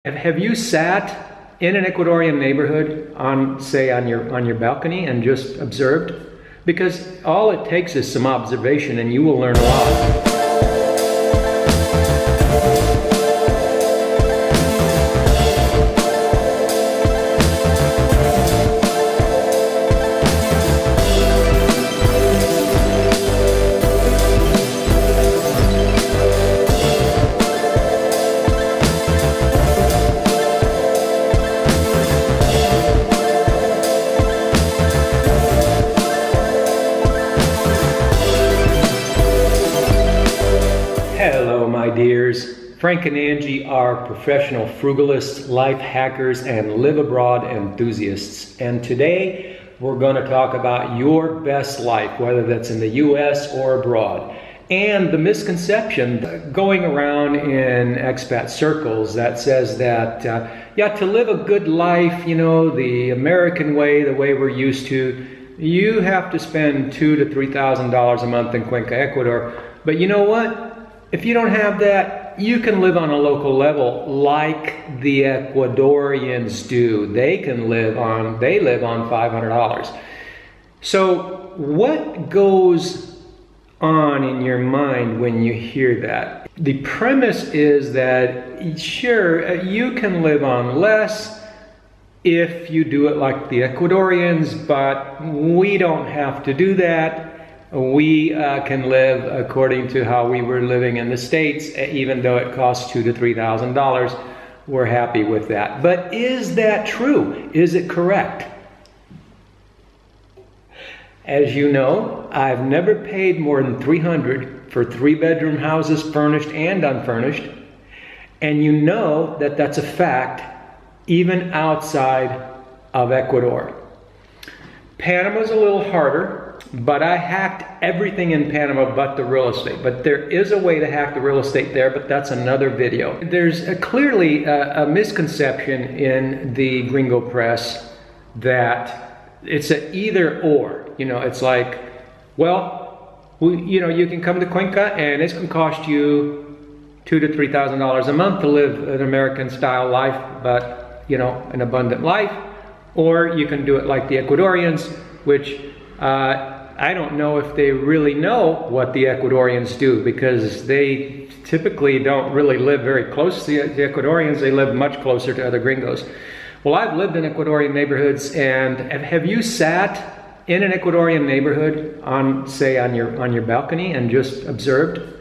Have you sat in an Ecuadorian neighborhood on your balcony and just observed? Because all it takes is some observation and you will learn a lot. Dears, Frank and Angie are professional frugalists, life hackers, and live abroad enthusiasts. And today we're going to talk about your best life, whether that's in the US or abroad. And the misconception going around in expat circles that says that, to live a good life, the American way, the way we're used to, you have to spend $2,000 to $3,000 a month in Cuenca, Ecuador. But you know what? If you don't have that, you can live on a local level like the Ecuadorians do. They live on $500. So what goes on in your mind when you hear that? The premise is that, sure, you can live on less if you do it like the Ecuadorians, but we don't have to do that. We can live according to how we were living in the States, even though it costs $2,000 to $3,000. We're happy with that. But is that true? Is it correct? As you know, I've never paid more than $300 for 3-bedroom houses, furnished and unfurnished. And you know that that's a fact, even outside of Ecuador. Panama's a little harder. But I hacked everything in Panama but the real estate. But there is a way to hack the real estate there, but that's another video. There's clearly a misconception in the gringo press that it's an either or. It's like, well, you can come to Cuenca and it's going to cost you $2,000 to $3,000 a month to live an American style life, but an abundant life. Or you can do it like the Ecuadorians, which I don't know if they really know what the Ecuadorians do, because they typically don't really live very close to the Ecuadorians. They live much closer to other gringos. Well, I've lived in Ecuadorian neighborhoods, and have you sat in an Ecuadorian neighborhood on your balcony and just observed?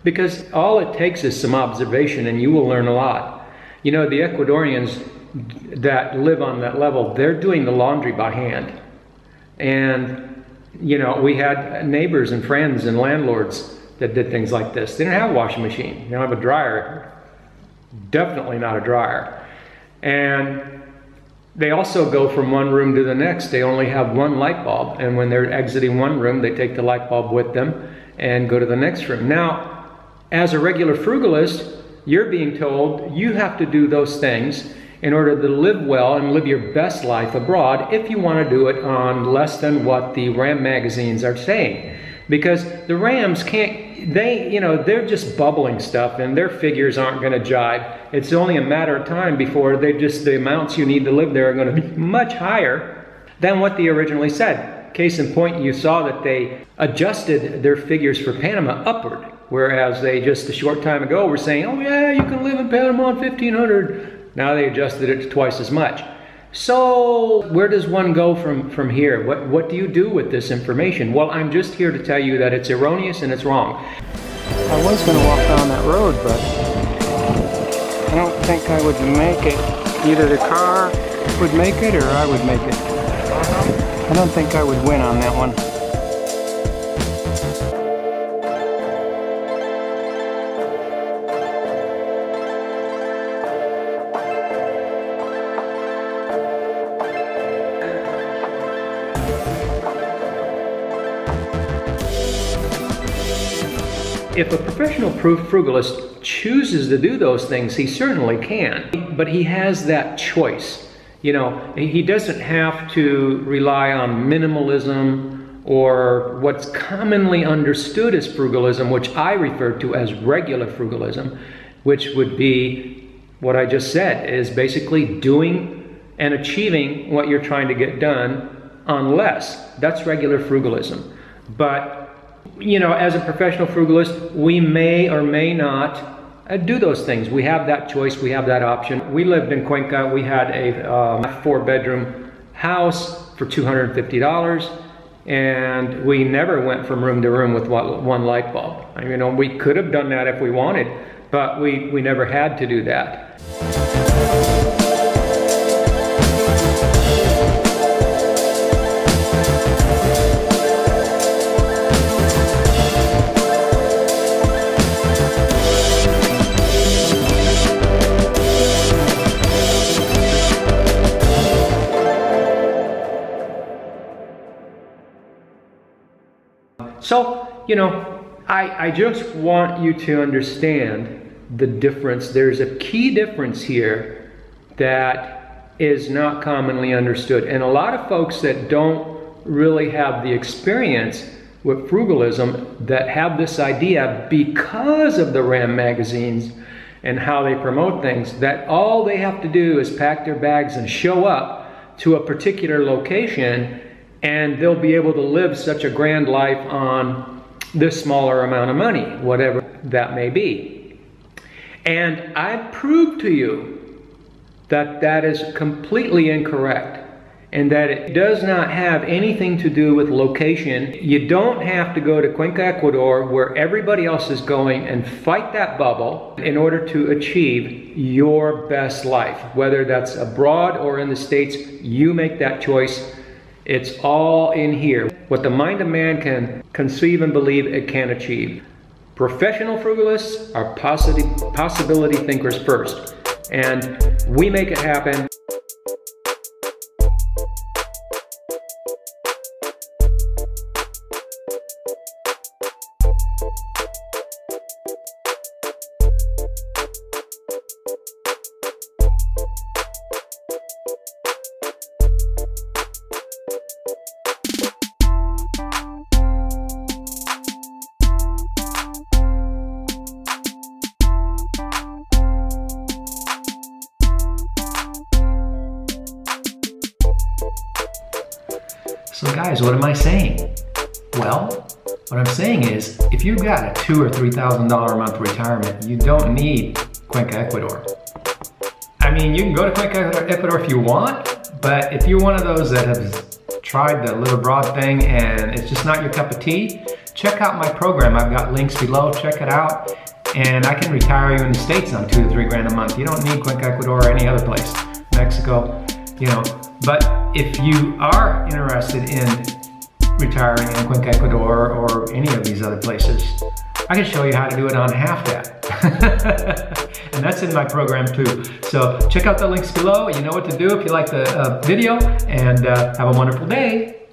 Because all it takes is some observation and you will learn a lot. The Ecuadorians that live on that level, they're doing the laundry by hand. And, we had neighbors and friends and landlords that did things like this. They didn't have a washing machine. They don't have a dryer. Definitely not a dryer. And they also go from one room to the next. They only have one light bulb. And when they're exiting one room, they take the light bulb with them and go to the next room. Now, as a regular frugalist, you're being told you have to do those things in order to live well and live your best life abroad if you want to do it on less than what the RAM magazines are saying. Because the RAMs they're just bubbling stuff and their figures aren't going to jive. It's only a matter of time before the amounts you need to live there are going to be much higher than what they originally said. Case in point, you saw that they adjusted their figures for Panama upward. Whereas they just a short time ago were saying, oh yeah, you can live in Panama on $1,500. Now they adjusted it to twice as much. So where does one go from here? What do you do with this information? Well, I'm just here to tell you that it's erroneous and it's wrong. I was going to walk down that road, but I don't think I would make it. Either the car would make it or I would make it. I don't think I would win on that one. If a professional frugalist chooses to do those things, he certainly can, but he has that choice. You know, he doesn't have to rely on minimalism or what's commonly understood as frugalism, which I refer to as regular frugalism, which would be what I just said, is basically doing and achieving what you're trying to get done on less. That's regular frugalism. But, you know, as a professional frugalist, we may or may not do those things. We have that choice, we have that option. We lived in Cuenca, we had a 4-bedroom house for $250, and we never went from room to room with one light bulb. I mean, you know, we could have done that if we wanted, but we never had to do that. So, you know, I just want you to understand the difference. There's a key difference here that is not commonly understood. And a lot of folks that don't really have the experience with frugalism, that have this idea because of the RAM magazines and how they promote things, that all they have to do is pack their bags and show up to a particular location and they'll be able to live such a grand life on this smaller amount of money, whatever that may be. And I prove to you that that is completely incorrect and that it does not have anything to do with location. You don't have to go to Cuenca, Ecuador, where everybody else is going, and fight that bubble in order to achieve your best life. Whether that's abroad or in the States, you make that choice. It's all in here. What the mind of man can conceive and believe, it can achieve. Professional frugalists are possibility thinkers first, and we make it happen. So guys, what am I saying? Well, what I'm saying is, if you've got a $2,000 or $3,000 a month retirement, you don't need Cuenca, Ecuador. I mean, you can go to Cuenca, Ecuador if you want, but if you're one of those that has tried the live abroad thing and it's just not your cup of tea, check out my program. I've got links below, check it out, and I can retire you in the States on $2 to $3 grand a month. You don't need Cuenca, Ecuador or any other place, Mexico, you know. But if you are interested in retiring in Cuenca, Ecuador or any of these other places, I can show you how to do it on half that. And that's in my program too. So check out the links below. You know what to do if you like the video, and have a wonderful day.